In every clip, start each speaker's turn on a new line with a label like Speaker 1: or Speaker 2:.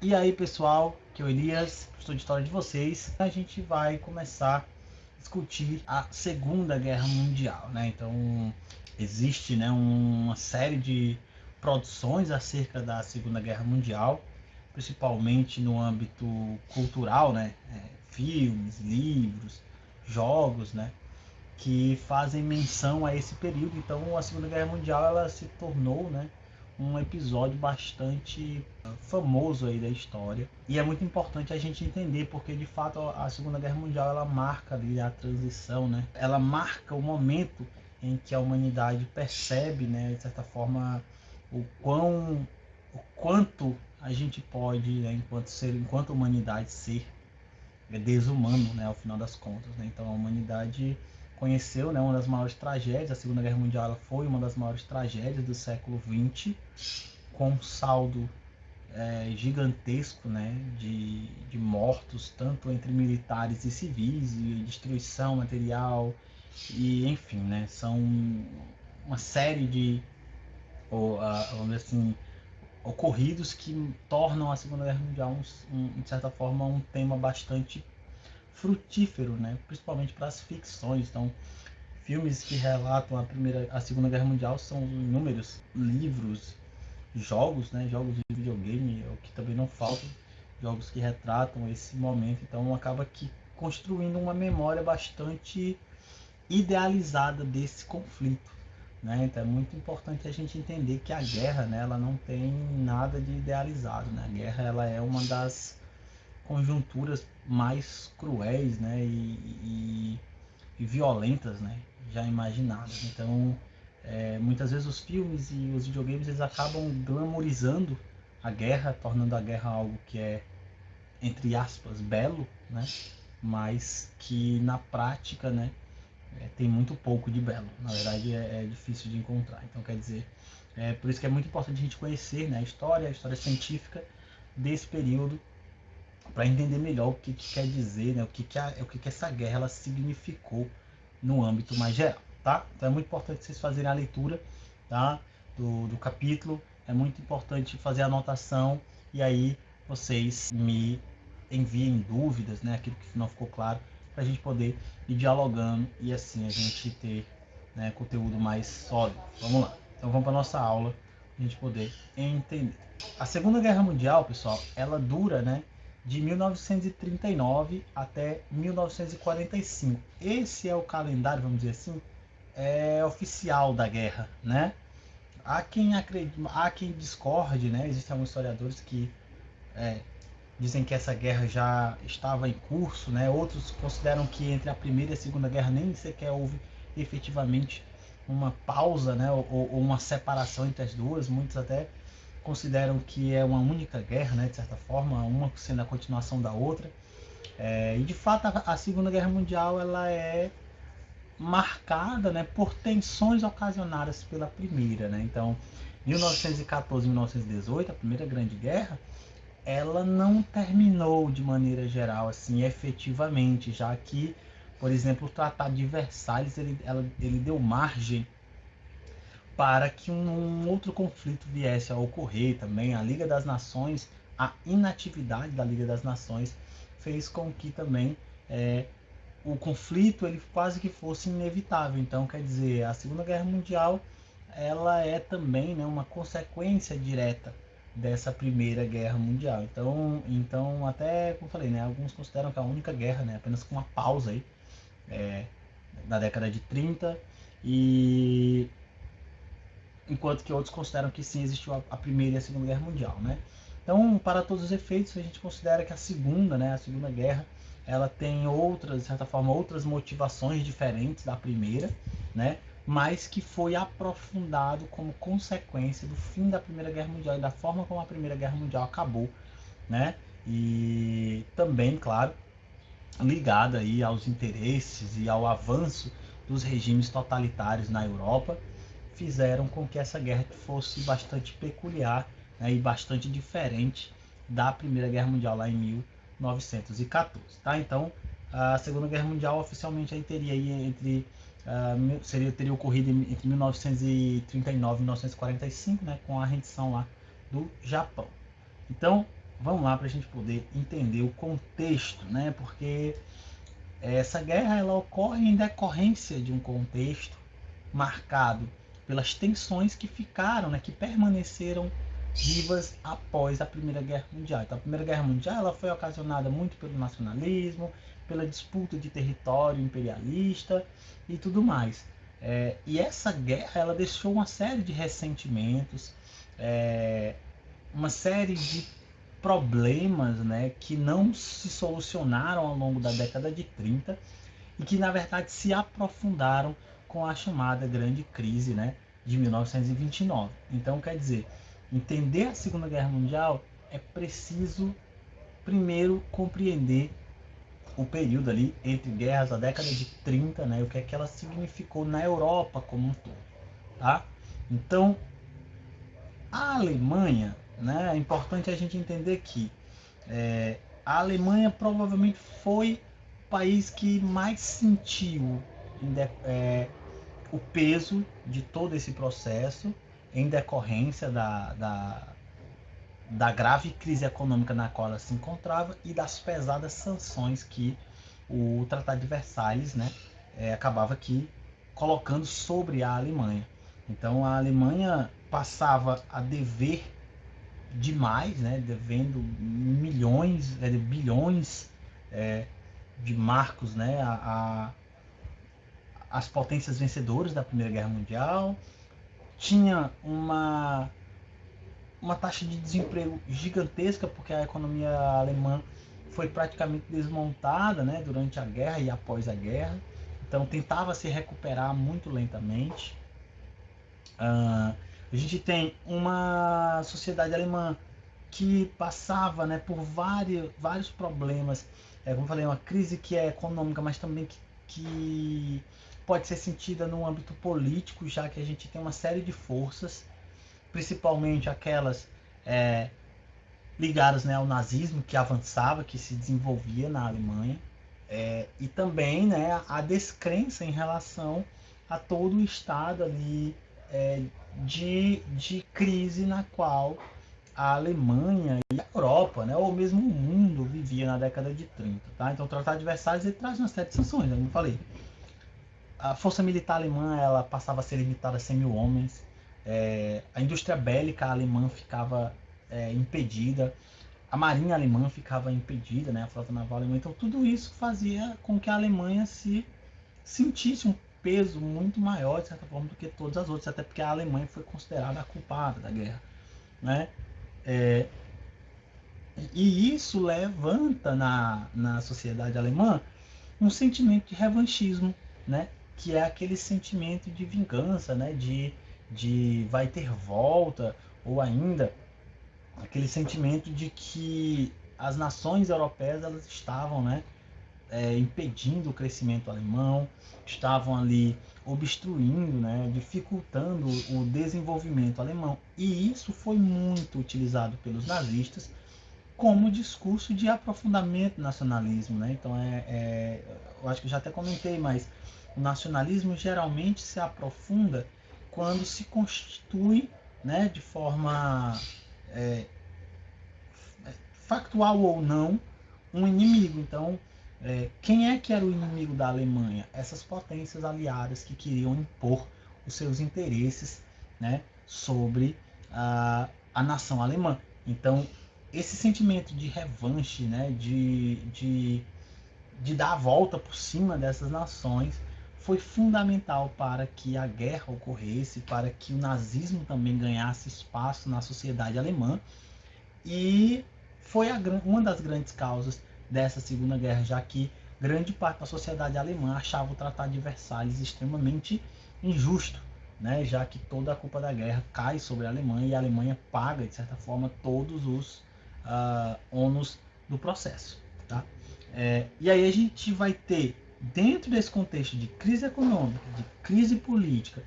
Speaker 1: E aí, pessoal, que é o Elias, professor de História de vocês. A gente vai começar a discutir a Segunda Guerra Mundial, né? Então, existe, né, uma série de produções acerca da Segunda Guerra Mundial, principalmente no âmbito cultural, né? Filmes, livros, jogos, né? Que fazem menção a esse período. Então, a Segunda Guerra Mundial ela se tornou, né, um episódio bastante famoso aí da história. E é muito importante a gente entender, porque de fato a Segunda Guerra Mundial ela marca ali a transição, né? Ela marca o momento em que a humanidade percebe, né, de certa forma, o quanto a gente pode, né, enquanto humanidade, ser desumano, né, ao final das contas, né? Então a humanidade conheceu, né, uma das maiores tragédias. A Segunda Guerra Mundial ela foi uma das maiores tragédias do século XX, com um saldo gigantesco, né, de mortos, tanto entre militares e civis, e destruição material, e enfim, né, são uma série de, vamos dizer assim, ocorridos que tornam a Segunda Guerra Mundial, de certa forma, um tema bastante frutífero, né, principalmente para as ficções. Então, filmes que relatam a Segunda Guerra Mundial são inúmeros, livros, jogos, né, jogos de videogame, o que também não faltam, jogos que retratam esse momento. Então acaba que construindo uma memória bastante idealizada desse conflito, né? Então é muito importante a gente entender que a guerra, né, ela não tem nada de idealizado, né? A guerra ela é uma das conjunturas mais cruéis, né, e violentas, né, já imaginadas. Então, muitas vezes os filmes e os videogames eles acabam glamorizando a guerra, tornando a guerra algo que é, entre aspas, belo, né, mas que na prática, né, tem muito pouco de belo. Na verdade, é difícil de encontrar. Então, quer dizer, por isso que é muito importante a gente conhecer, né, a história científica desse período, para entender melhor o que quer dizer, né, o que essa guerra ela significou no âmbito mais geral, tá? Então é muito importante vocês fazerem a leitura, tá, do capítulo, é muito importante fazer a anotação, e aí vocês me enviem dúvidas, né, aquilo que não ficou claro, para a gente poder ir dialogando e assim a gente ter, né, conteúdo mais sólido. Vamos lá, então vamos para nossa aula, a gente poder entender. A Segunda Guerra Mundial, pessoal, ela dura, né, de 1939 até 1945. Esse é o calendário, vamos dizer assim, oficial da guerra, né? Há quem acredite, há quem discorde, né? Existem alguns historiadores que dizem que essa guerra já estava em curso, né? Outros consideram que entre a Primeira e a Segunda Guerra nem sequer houve efetivamente uma pausa, né? Ou uma separação entre as duas. Muitos até consideram que é uma única guerra, né? De certa forma, uma sendo a continuação da outra. E de fato a Segunda Guerra Mundial ela é marcada, né, por tensões ocasionadas pela primeira, né? Então, 1914 e 1918, a Primeira Grande Guerra, ela não terminou de maneira geral, assim, efetivamente, já que, por exemplo, o Tratado de Versalhes ele deu margem para que um outro conflito viesse a ocorrer também. A Liga das Nações, a inatividade da Liga das Nações fez com que também o conflito ele quase que fosse inevitável. Então, quer dizer, a Segunda Guerra Mundial ela é também, né, uma consequência direta dessa Primeira Guerra Mundial. Então até como eu falei, né, alguns consideram que a única guerra, né, apenas com uma pausa aí, na década de 30, e enquanto que outros consideram que sim existiu a Primeira e a Segunda Guerra Mundial, né? Então, para todos os efeitos, a gente considera que a Segunda, né, a Segunda Guerra, ela tem outras, de certa forma, outras motivações diferentes da Primeira, né? Mas que foi aprofundado como consequência do fim da Primeira Guerra Mundial e da forma como a Primeira Guerra Mundial acabou, né? E também, claro, ligada aí aos interesses e ao avanço dos regimes totalitários na Europa, fizeram com que essa guerra fosse bastante peculiar, né, e bastante diferente da Primeira Guerra Mundial lá em 1914. Tá? Então, a Segunda Guerra Mundial oficialmente aí teria aí teria ocorrido entre 1939 e 1945, né, com a rendição lá do Japão. Então, vamos lá para a gente poder entender o contexto, né? Porque essa guerra ela ocorre em decorrência de um contexto marcado pelas tensões que ficaram, né, que permaneceram vivas após a Primeira Guerra Mundial. Então, a Primeira Guerra Mundial ela foi ocasionada muito pelo nacionalismo, pela disputa de território imperialista e tudo mais. E essa guerra ela deixou uma série de ressentimentos, uma série de problemas, né, que não se solucionaram ao longo da década de 30 e que, na verdade, se aprofundaram com a chamada Grande Crise, né, de 1929. Então, quer dizer, entender a Segunda Guerra Mundial é preciso, primeiro, compreender o período ali entre guerras da década de 30, né, o que é que ela significou na Europa como um todo. Tá? Então, a Alemanha, né, é importante a gente entender que a Alemanha provavelmente foi o país que mais sentiu o peso de todo esse processo em decorrência da grave crise econômica na qual ela se encontrava e das pesadas sanções que o Tratado de Versalhes, né, acabava aqui colocando sobre a Alemanha. Então a Alemanha passava a dever demais, né, devendo milhões, bilhões de marcos, né, as potências vencedoras da Primeira Guerra Mundial. Tinha uma taxa de desemprego gigantesca, porque a economia alemã foi praticamente desmontada, né, durante a guerra e após a guerra. Então tentava se recuperar muito lentamente. A gente tem uma sociedade alemã que passava, né, por vários problemas. Como eu falei, uma crise que é econômica, mas também que pode ser sentida no âmbito político, já que a gente tem uma série de forças, principalmente aquelas ligadas, né, ao nazismo, que avançava, que se desenvolvia na Alemanha, e também, né, a descrença em relação a todo o estado ali de crise na qual a Alemanha e a Europa, né, ou mesmo o mundo vivia na década de 30. Tá? Então o Tratado de Versalhes ele traz uma série de sanções, como eu falei. A força militar alemã ela passava a ser limitada a 100 mil homens. A indústria bélica alemã ficava impedida. A marinha alemã ficava impedida, né, a frota naval alemã. Então tudo isso fazia com que a Alemanha se sentisse um peso muito maior, de certa forma, do que todas as outras, até porque a Alemanha foi considerada a culpada da guerra. Né? E isso levanta na sociedade alemã um sentimento de revanchismo, né? Que é aquele sentimento de vingança, né? De vai ter volta, ou ainda aquele sentimento de que as nações europeias elas estavam, né, impedindo o crescimento alemão, estavam ali obstruindo, né, dificultando o desenvolvimento alemão. E isso foi muito utilizado pelos nazistas como discurso de aprofundamento do nacionalismo, né? Então eu acho que eu já até comentei, mas o nacionalismo geralmente se aprofunda quando se constitui, né, de forma factual ou não, um inimigo. Então, quem é que era o inimigo da Alemanha? Essas potências aliadas que queriam impor os seus interesses, né, sobre a nação alemã. Então, esse sentimento de revanche, né, de dar a volta por cima dessas nações, foi fundamental para que a guerra ocorresse, para que o nazismo também ganhasse espaço na sociedade alemã. E foi uma das grandes causas dessa Segunda Guerra, já que grande parte da sociedade alemã achava o Tratado de Versalhes extremamente injusto, né? Já que toda a culpa da guerra cai sobre a Alemanha e a Alemanha paga, de certa forma, todos os ônus do processo. Tá? E aí a gente vai ter, dentro desse contexto de crise econômica, de crise política,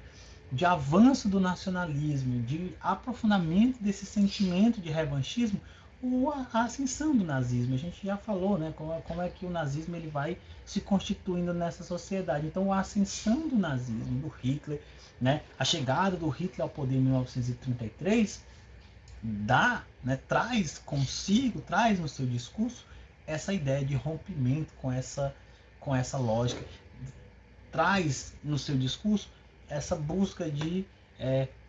Speaker 1: de avanço do nacionalismo, de aprofundamento desse sentimento de revanchismo, a ascensão do nazismo. A gente já falou, né, como é que o nazismo ele vai se constituindo nessa sociedade. Então, a ascensão do nazismo, do Hitler, né, a chegada do Hitler ao poder em 1933, traz no seu discurso essa ideia de rompimento com essa lógica, traz no seu discurso essa busca de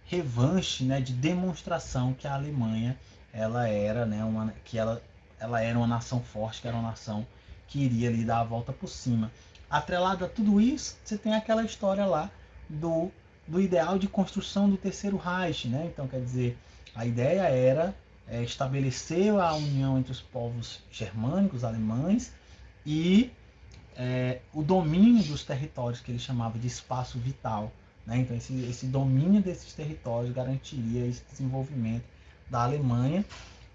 Speaker 1: revanche, né, de demonstração que a Alemanha ela era, né, ela era uma nação forte, que era uma nação que iria ali dar a volta por cima. Atrelado a tudo isso, você tem aquela história lá do ideal de construção do Terceiro Reich, né? Então, quer dizer, a ideia era estabelecer a união entre os povos germânicos, alemães, e o domínio dos territórios que ele chamava de espaço vital. Né? Então, esse domínio desses territórios garantiria esse desenvolvimento da Alemanha,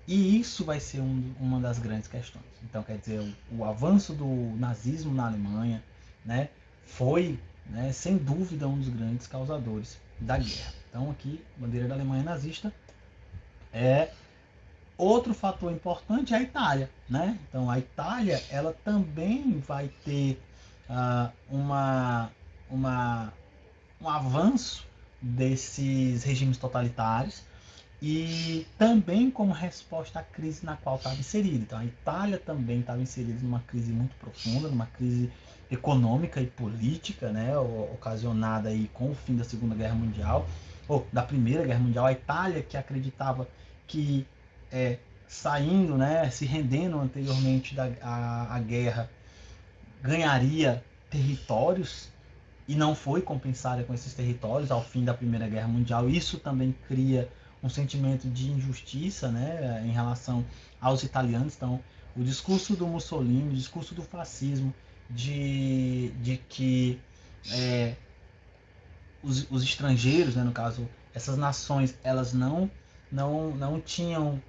Speaker 1: e isso vai ser uma das grandes questões. Então, quer dizer, o avanço do nazismo na Alemanha, né, foi, né, sem dúvida, um dos grandes causadores da guerra. Então, aqui, bandeira da Alemanha nazista. Outro fator importante é a Itália, né? Então, a Itália, ela também vai ter um avanço desses regimes totalitários, e também como resposta à crise na qual estava inserida. Então, a Itália também estava inserida numa crise muito profunda, numa crise econômica e política, né, ocasionada aí com o fim da Segunda Guerra Mundial, ou da Primeira Guerra Mundial. A Itália, que acreditava que saindo, né, se rendendo anteriormente à guerra, ganharia territórios, e não foi compensada com esses territórios ao fim da Primeira Guerra Mundial. Isso também cria um sentimento de injustiça, né, em relação aos italianos. Então, o discurso do Mussolini, o discurso do fascismo, de que os estrangeiros, né, no caso, essas nações, elas não tinham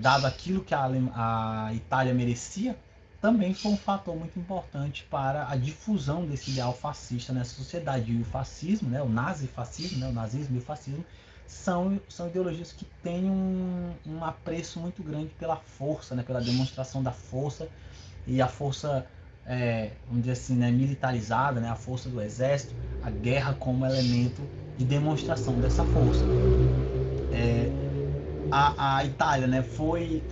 Speaker 1: dado aquilo que a Itália merecia, também foi um fator muito importante para a difusão desse ideal fascista nessa sociedade. E o fascismo, né, o nazifascismo, né, o nazismo e o fascismo, são ideologias que têm um apreço muito grande pela força, né, pela demonstração da força, e a força, vamos dizer assim, né, militarizada, né, a força do exército, a guerra como elemento de demonstração dessa força. A Itália, né, foi,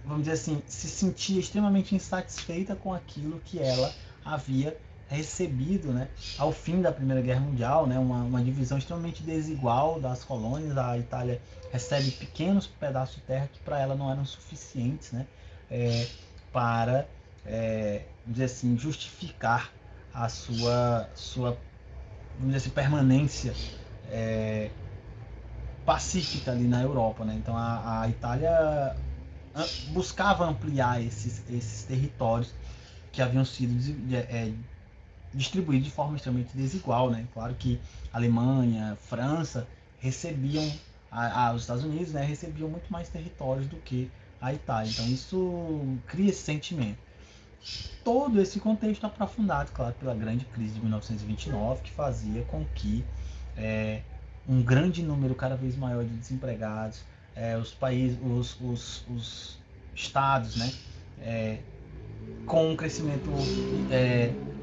Speaker 1: vamos dizer assim, se sentia extremamente insatisfeita com aquilo que ela havia recebido, né, ao fim da Primeira Guerra Mundial, né, uma divisão extremamente desigual das colônias. A Itália recebe pequenos pedaços de terra que para ela não eram suficientes, né, para, vamos dizer assim, justificar a sua vamos dizer assim, permanência pacífica ali na Europa, né? Então a Itália buscava ampliar esses territórios que haviam sido distribuídos de forma extremamente desigual, né? Claro que Alemanha, França recebiam, os Estados Unidos, né, recebiam muito mais territórios do que a Itália. Então isso cria esse sentimento. Todo esse contexto aprofundado, claro, pela grande crise de 1929, que fazia com que um grande número cada vez maior de desempregados, os países, os estados, né, com um crescimento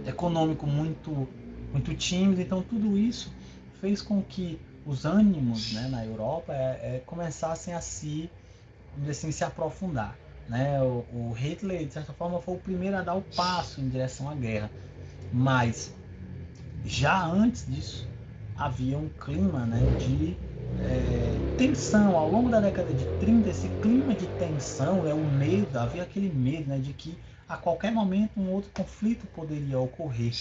Speaker 1: econômico muito tímido. Então tudo isso fez com que os ânimos, né, na Europa começassem a se aprofundar. Né? O Hitler, de certa forma, foi o primeiro a dar o passo em direção à guerra, mas já antes disso havia um clima, né, de tensão. Ao longo da década de 30, esse clima de tensão, o medo, havia aquele medo, né, de que a qualquer momento um outro conflito poderia ocorrer.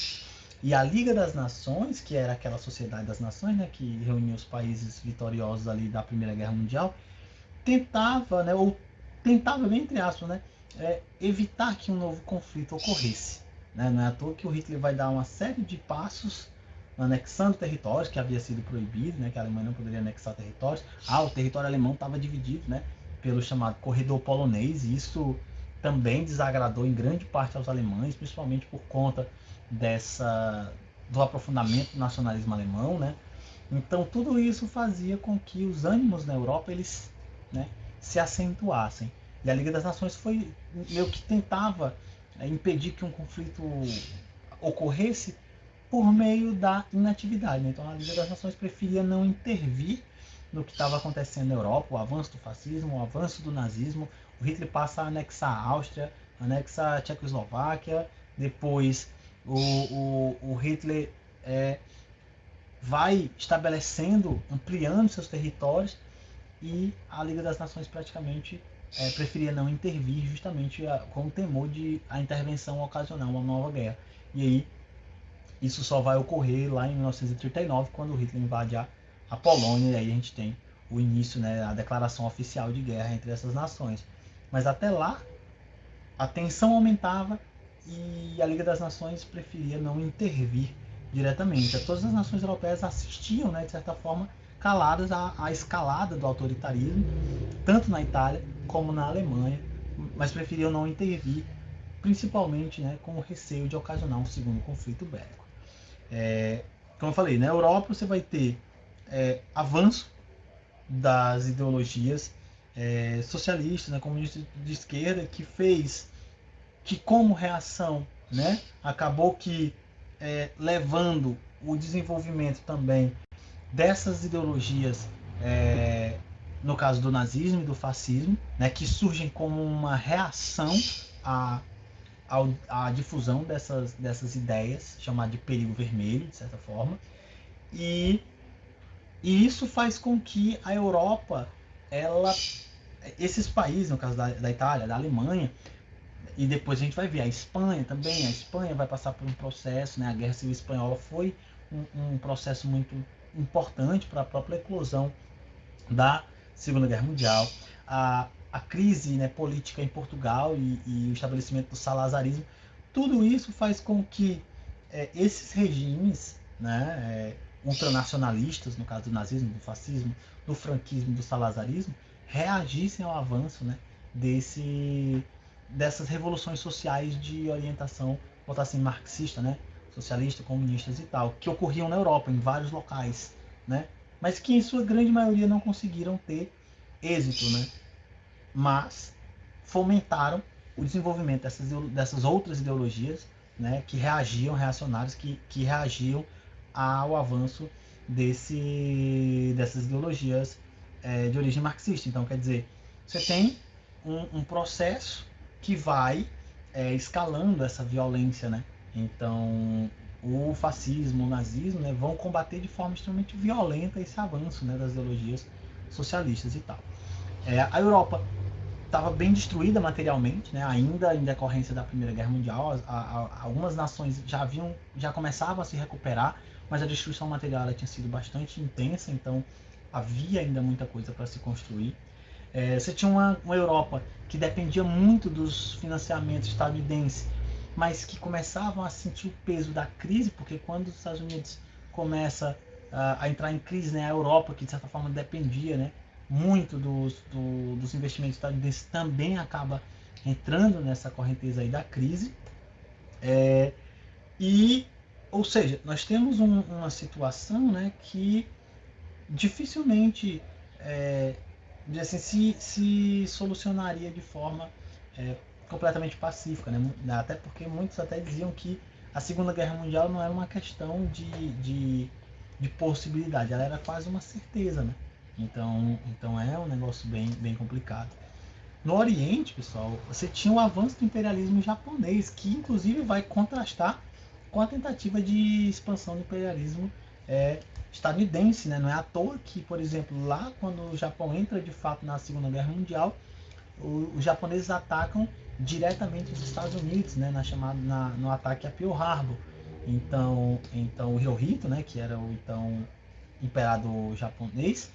Speaker 1: E a Liga das Nações, que era aquela sociedade das nações, né, que reunia os países vitoriosos ali da Primeira Guerra Mundial, tentava, né, ou tentava, bem entre aspas, né, evitar que um novo conflito ocorresse. Né? Não é à toa que o Hitler vai dar uma série de passos anexando territórios que havia sido proibido, né, que a Alemanha não poderia anexar territórios. O território alemão estava dividido, né, pelo chamado corredor polonês, e isso também desagradou em grande parte aos alemães, principalmente por conta do aprofundamento do nacionalismo alemão, né? Então tudo isso fazia com que os ânimos na Europa eles, né, se acentuassem. E a Liga das Nações foi meio que tentava impedir que um conflito ocorresse por meio da inatividade. Né? Então a Liga das Nações preferia não intervir no que estava acontecendo na Europa, o avanço do fascismo, o avanço do nazismo. O Hitler passa a anexar a Áustria, anexa a Tchecoslováquia, depois o Hitler vai estabelecendo, ampliando seus territórios, e a Liga das Nações praticamente preferia não intervir, justamente com o temor de a intervenção ocasionar uma nova guerra. E aí isso só vai ocorrer lá em 1939, quando o Hitler invade a Polônia, e aí a gente tem o início, né, a declaração oficial de guerra entre essas nações. Mas até lá, a tensão aumentava e a Liga das Nações preferia não intervir diretamente. Todas as nações europeias assistiam, né, de certa forma, caladas à escalada do autoritarismo, tanto na Itália como na Alemanha, mas preferiam não intervir, principalmente, né, com o receio de ocasionar um segundo conflito bélico. Como eu falei, na Europa você vai ter avanço das ideologias socialistas, né, comunistas de esquerda, que como reação, né, acabou que levando o desenvolvimento também dessas ideologias, no caso do nazismo e do fascismo, né, que surgem como uma reação à difusão dessas ideias, chamada de perigo vermelho, de certa forma, e isso faz com que a Europa, esses países, no caso da Itália, da Alemanha, e depois a gente vai ver a Espanha também. A Espanha vai passar por um processo, né? A Guerra Civil Espanhola foi um processo muito importante para a própria eclosão da Segunda Guerra Mundial. A crise, né, política em Portugal e o estabelecimento do salazarismo, tudo isso faz com que esses regimes, né, ultranacionalistas, no caso do nazismo, do fascismo, do franquismo, do salazarismo, reagissem ao avanço, né, dessas revoluções sociais de orientação, botar assim, marxista, né, socialista, comunistas e tal, que ocorriam na Europa, em vários locais, né, mas que em sua grande maioria não conseguiram ter êxito, né, mas fomentaram o desenvolvimento dessas outras ideologias, né, que reagiam, reacionários, que reagiam ao avanço dessas ideologias de origem marxista. Então, quer dizer, você tem um processo que vai escalando essa violência, né? Então, o fascismo, o nazismo, né, vão combater de forma extremamente violenta esse avanço, né, das ideologias socialistas e tal. A Europa estava bem destruída materialmente, né? Ainda em decorrência da Primeira Guerra Mundial, algumas nações já começavam a se recuperar, mas a destruição material ela tinha sido bastante intensa, então havia ainda muita coisa para se construir. Você tinha uma Europa que dependia muito dos financiamentos estadunidenses, mas que começavam a sentir o peso da crise, porque quando os Estados Unidos começa a entrar em crise, né, a Europa, que de certa forma dependia, né, muito dos investimentos estadunidenses, também acaba entrando nessa correnteza aí da crise. Ou seja, nós temos uma situação, né, que dificilmente assim, se solucionaria de forma completamente pacífica, né? Até porque muitos até diziam que a Segunda Guerra Mundial não era uma questão de possibilidade, ela era quase uma certeza, né? Então é um negócio bem complicado. No Oriente, pessoal, você tinha o avanço do imperialismo japonês, que inclusive vai contrastar com a tentativa de expansão do imperialismo estadunidense, né? Não é à toa que, por exemplo, lá quando o Japão entra de fato na Segunda Guerra Mundial, os japoneses atacam diretamente os Estados Unidos, né? No ataque a Pearl Harbor. Então o Hirohito, né? Que era o então imperador japonês,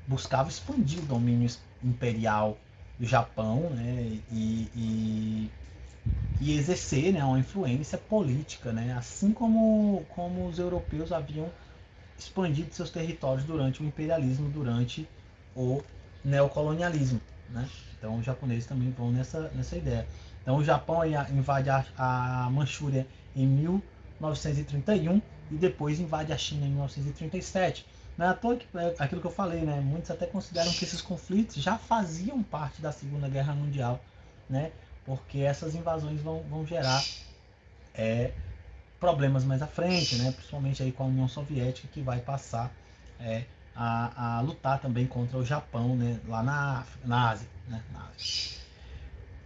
Speaker 1: buscava expandir o domínio imperial do Japão, né? E exercer, né, uma influência política, né? Assim como os europeus haviam expandido seus territórios durante o imperialismo, durante o neocolonialismo, né? Então os japoneses também vão nessa ideia. Então o Japão invade a Manchúria em 1931 e depois invade a China em 1937. Não é à toa que aquilo que eu falei, né? Muitos até consideram que esses conflitos já faziam parte da Segunda Guerra Mundial, né? Porque essas invasões vão gerar problemas mais à frente, né? Principalmente aí com a União Soviética, que vai passar a lutar também contra o Japão, né, lá na Ásia, né, na Ásia.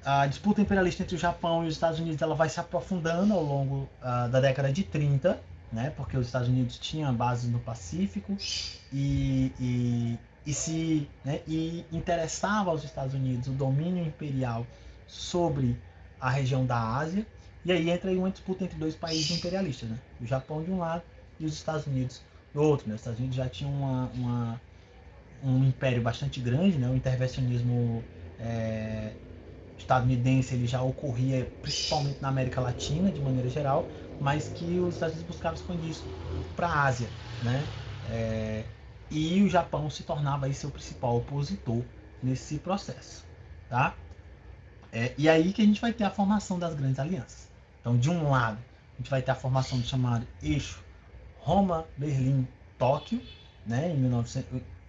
Speaker 1: A disputa imperialista entre o Japão e os Estados Unidos ela vai se aprofundando ao longo da década de 30, né, porque os Estados Unidos tinham bases no Pacífico e interessava aos Estados Unidos o domínio imperial sobre a região da Ásia. E aí entra aí uma disputa entre dois países imperialistas, né? O Japão de um lado e os Estados Unidos do outro. Né? Os Estados Unidos já tinham um império bastante grande, né? O intervencionismo estadunidense ele já ocorria principalmente na América Latina, de maneira geral, mas que os Estados Unidos buscavam expandir isso para a Ásia, né? E o Japão se tornava aí seu principal opositor nesse processo, tá? E aí que a gente vai ter a formação das grandes alianças. Então, de um lado, a gente vai ter a formação do chamado eixo Roma-Berlim-Tóquio, né,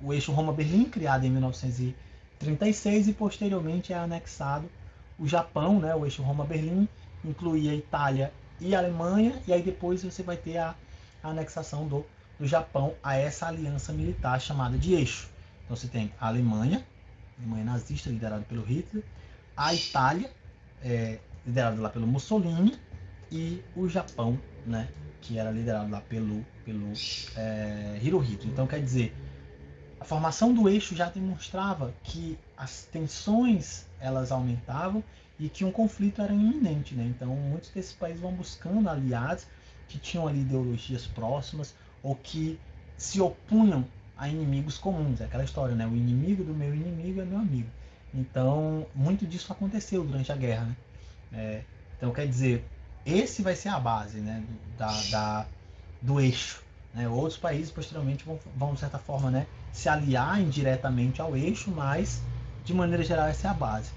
Speaker 1: o eixo Roma-Berlim, criado em 1936, e posteriormente é anexado o Japão, né, o eixo Roma-Berlim, incluía a Itália e a Alemanha, e aí depois você vai ter a anexação do Japão a essa aliança militar chamada de eixo. Então você tem a Alemanha nazista, liderada pelo Hitler, a Itália, liderada lá pelo Mussolini, e o Japão, né, que era liderado lá pelo Hirohito. Então, quer dizer, a formação do eixo já demonstrava que as tensões elas aumentavam e que um conflito era iminente, né? Então, muitos desses países vão buscando aliados que tinham ali ideologias próximas ou que se opunham a inimigos comuns. É aquela história, né? O inimigo do meu inimigo é meu amigo. Então, muito disso aconteceu durante a guerra, né? Então, quer dizer, esse vai ser a base, né, do eixo. Né? Outros países, posteriormente, vão, de certa forma, né, se aliar indiretamente ao eixo, mas, de maneira geral, essa é a base.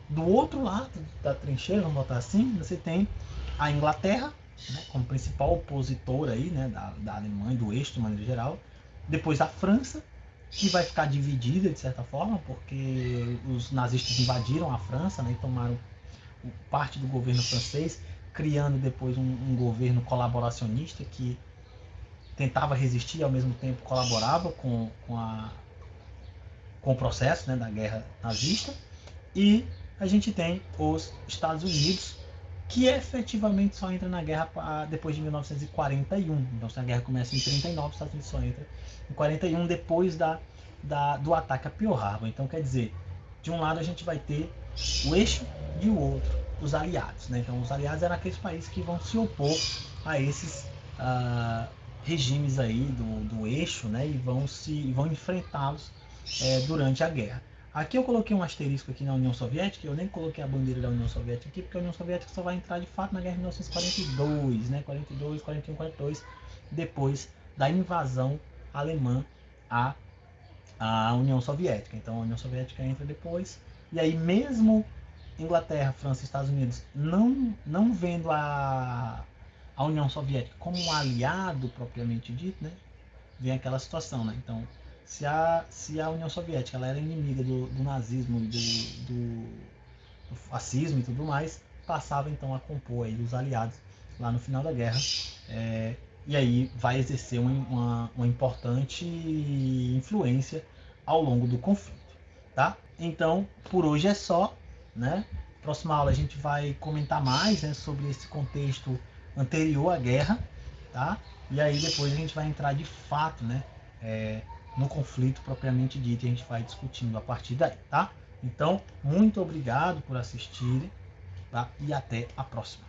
Speaker 1: Do outro lado da trincheira, vamos botar assim, você tem a Inglaterra, né, como principal opositor aí, né, da Alemanha, do eixo, de maneira geral. Depois a França, que vai ficar dividida, de certa forma, porque os nazistas invadiram a França, né, e tomaram parte do governo francês, criando depois um governo colaboracionista que tentava resistir e ao mesmo tempo colaborava com o processo, né, da guerra nazista. E a gente tem os Estados Unidos, que efetivamente só entra na guerra depois de 1941. Então, se a guerra começa em 39, os Estados Unidos só entra em 41, depois do ataque a Pearl Harbor. Então, quer dizer, de um lado a gente vai ter o eixo e o outro, os aliados. Né? Então, os aliados eram aqueles países que vão se opor a esses regimes aí do eixo, né? E vão enfrentá-los durante a guerra. Aqui eu coloquei um asterisco aqui na União Soviética, eu nem coloquei a bandeira da União Soviética aqui, porque a União Soviética só vai entrar de fato na guerra de 1942, né? 42, 41, 42, depois da invasão alemã à União Soviética. Então a União Soviética entra depois, e aí mesmo Inglaterra, França e Estados Unidos não vendo a União Soviética como um aliado propriamente dito, né? Vem aquela situação, né? Então, se a União Soviética ela era inimiga do nazismo e do fascismo e tudo mais, passava então a compor aí os aliados lá no final da guerra, e aí vai exercer uma importante influência ao longo do conflito, tá? Então, por hoje é só, né? Próxima aula a gente vai comentar mais, né, sobre esse contexto anterior à guerra, tá? E aí depois a gente vai entrar de fato, né, no conflito propriamente dito, e a gente vai discutindo a partir daí, tá? Então, muito obrigado por assistirem, tá? E até a próxima.